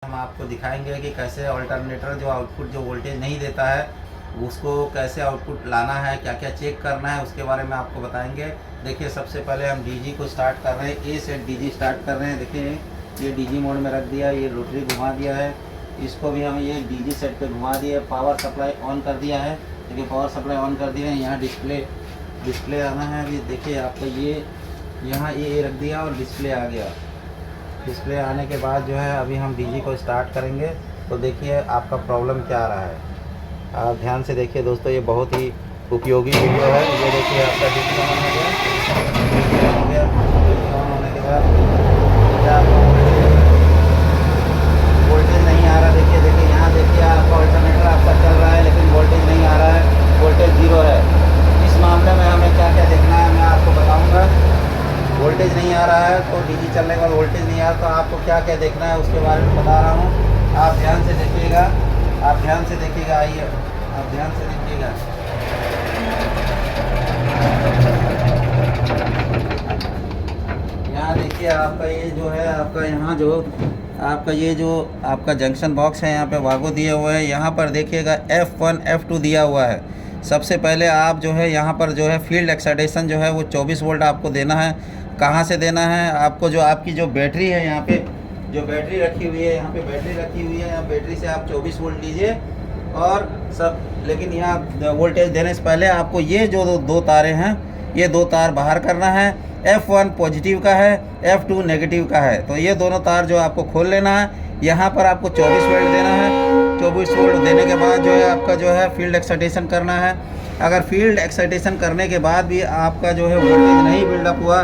हम आपको दिखाएंगे कि कैसे अल्टरनेटर जो आउटपुट जो वोल्टेज नहीं देता है उसको कैसे आउटपुट लाना है, क्या क्या चेक करना है, उसके बारे में आपको बताएंगे। देखिए सबसे पहले हम डीजी को स्टार्ट कर रहे हैं, ए सेट डीजी स्टार्ट कर रहे हैं। देखिए ये डीजी मोड में रख दिया, ये रोटरी घुमा दिया है, इसको भी हम ये डीजी सेट पे घुमा दिया। पावर सप्लाई ऑन कर दिया है। देखिए पावर सप्लाई ऑन कर दिया है। यहाँ डिस्प्ले आना है। अभी देखिए आपका ये यहाँ ये रख दिया और डिस्प्ले आ गया। डिस्प्ले आने के बाद जो है अभी हम डीजी को स्टार्ट करेंगे तो देखिए आपका प्रॉब्लम क्या आ रहा है। आप ध्यान से देखिए दोस्तों, ये बहुत ही उपयोगी वीडियो है। ये देखिए आपका डीजी ऑन हो गया। डीजी ऑन हो गया। डीजी ऑन होने के बाद क्या वोल्टेज नहीं आ रहा। देखिए यहाँ देखिए आपका अल्टरनेटर आपका चल रहा है लेकिन वोल्टेज नहीं आ रहा है, वोल्टेज ज़ीरो है। इस मामले में हमें क्या क्या देखना है मैं आपको बताऊँगा। वोल्टेज नहीं आ रहा है तो डीजी चलने के बाद वोल्टेज नहीं आ रहा तो आपको क्या क्या देखना है उसके बारे में बता रहा हूँ। आप ध्यान से देखिएगा, आप ध्यान से देखिएगा। आइए आप ध्यान से देखिएगा। यहाँ देखिए आपका ये जो है आपका यहाँ जो आपका ये जो आपका जंक्शन बॉक्स है, यहाँ पे वागो दिए हुए हैं। यहाँ पर देखिएगा F1 F2 दिया हुआ है। सबसे पहले आप जो है यहाँ पर जो है फील्ड एक्साइटेशन जो है वो 24 वोल्ट आपको देना है। कहाँ से देना है आपको? जो आपकी जो बैटरी है, यहाँ पे जो बैटरी रखी हुई है, यहाँ पे बैटरी रखी हुई है, यहाँ बैटरी से आप 24 वोल्ट लीजिए और सब। लेकिन यहाँ वोल्टेज देने से पहले आपको ये जो दो तारे हैं, ये दो तार बाहर करना है। F1 पॉजिटिव का है, F2 नेगेटिव का है। तो ये दोनों तार जो आपको खोल लेना है। यहाँ पर आपको 24 वोल्ट देना है। 24 वोल्ट देने के बाद जो है आपका जो है फील्ड एक्साइटेशन करना है। अगर फील्ड एक्साइटेशन करने के बाद भी आपका जो है वोल्टेज नहीं बिल्डअप हुआ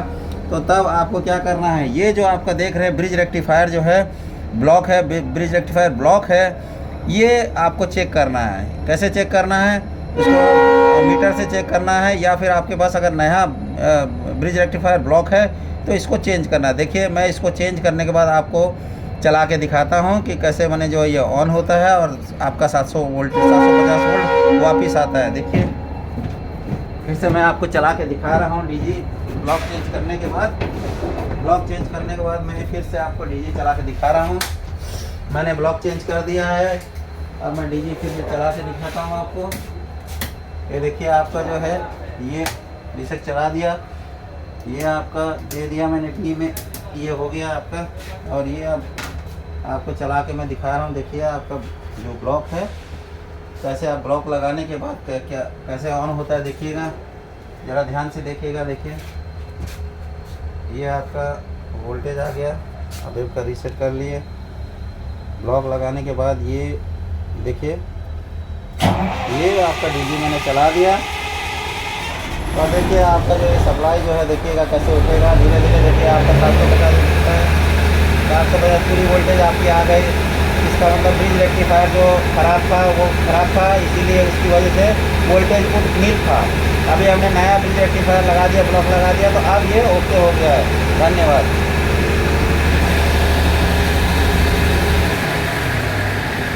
तो तब आपको क्या करना है, ये जो आपका देख रहे हैं ब्रिज रेक्टिफायर जो है ब्लॉक है, ब्रिज रेक्टिफायर ब्लॉक है, ये आपको चेक करना है। कैसे चेक करना है? उसको मीटर से चेक करना है या फिर आपके पास अगर नया ब्रिज रेक्टिफायर ब्लॉक है तो इसको चेंज करना है। देखिए मैं इसको चेंज करने के बाद आपको चला के दिखाता हूँ कि कैसे मैंने जो ये ऑन होता है और आपका 700 वोल्ट 750 वोल्ट वापस आता है। देखिए फिर से मैं आपको चला के दिखा रहा हूँ। डीजी ब्लॉक चेंज करने के बाद मैं फिर से आपको डीजी चला के दिखा रहा हूँ। मैंने ब्लॉक चेंज कर दिया है। अब मैं डीजी फिर से चला के दिखाता हूँ आपको। ये देखिए आपका जो है ये डिस्क चला दिया, ये आपका दे दिया मैंने टी में, ये हो गया आपका। और ये अब आपको चला के मैं दिखा रहा हूँ। देखिए आपका जो ब्लॉक है, कैसे आप ब्लॉक लगाने के बाद क्या कैसे ऑन होता है देखिएगा, ज़रा ध्यान से देखिएगा। देखिए ये आपका वोल्टेज आ गया। अब इसका रीसेट कर लिए। ब्लॉक लगाने के बाद ये देखिए ये आपका डीजी मैंने चला दिया और देखिए आपका जो सप्लाई जो है देखिएगा कैसे उठेगा धीरे धीरे। देखिए आपका 750 पूरी वोल्टेज आपकी आ गई। इसका मतलब ब्रिज रेक्टिफायर जो ख़राब था वो ख़राब था, इसीलिए उसकी वजह से वोल्टेज कुछ नील था। अभी हमने नया ब्रिज रेक्टिफायर लगा दिया, ब्लॉक लगा दिया तो अब ये ओके हो गया है। धन्यवाद।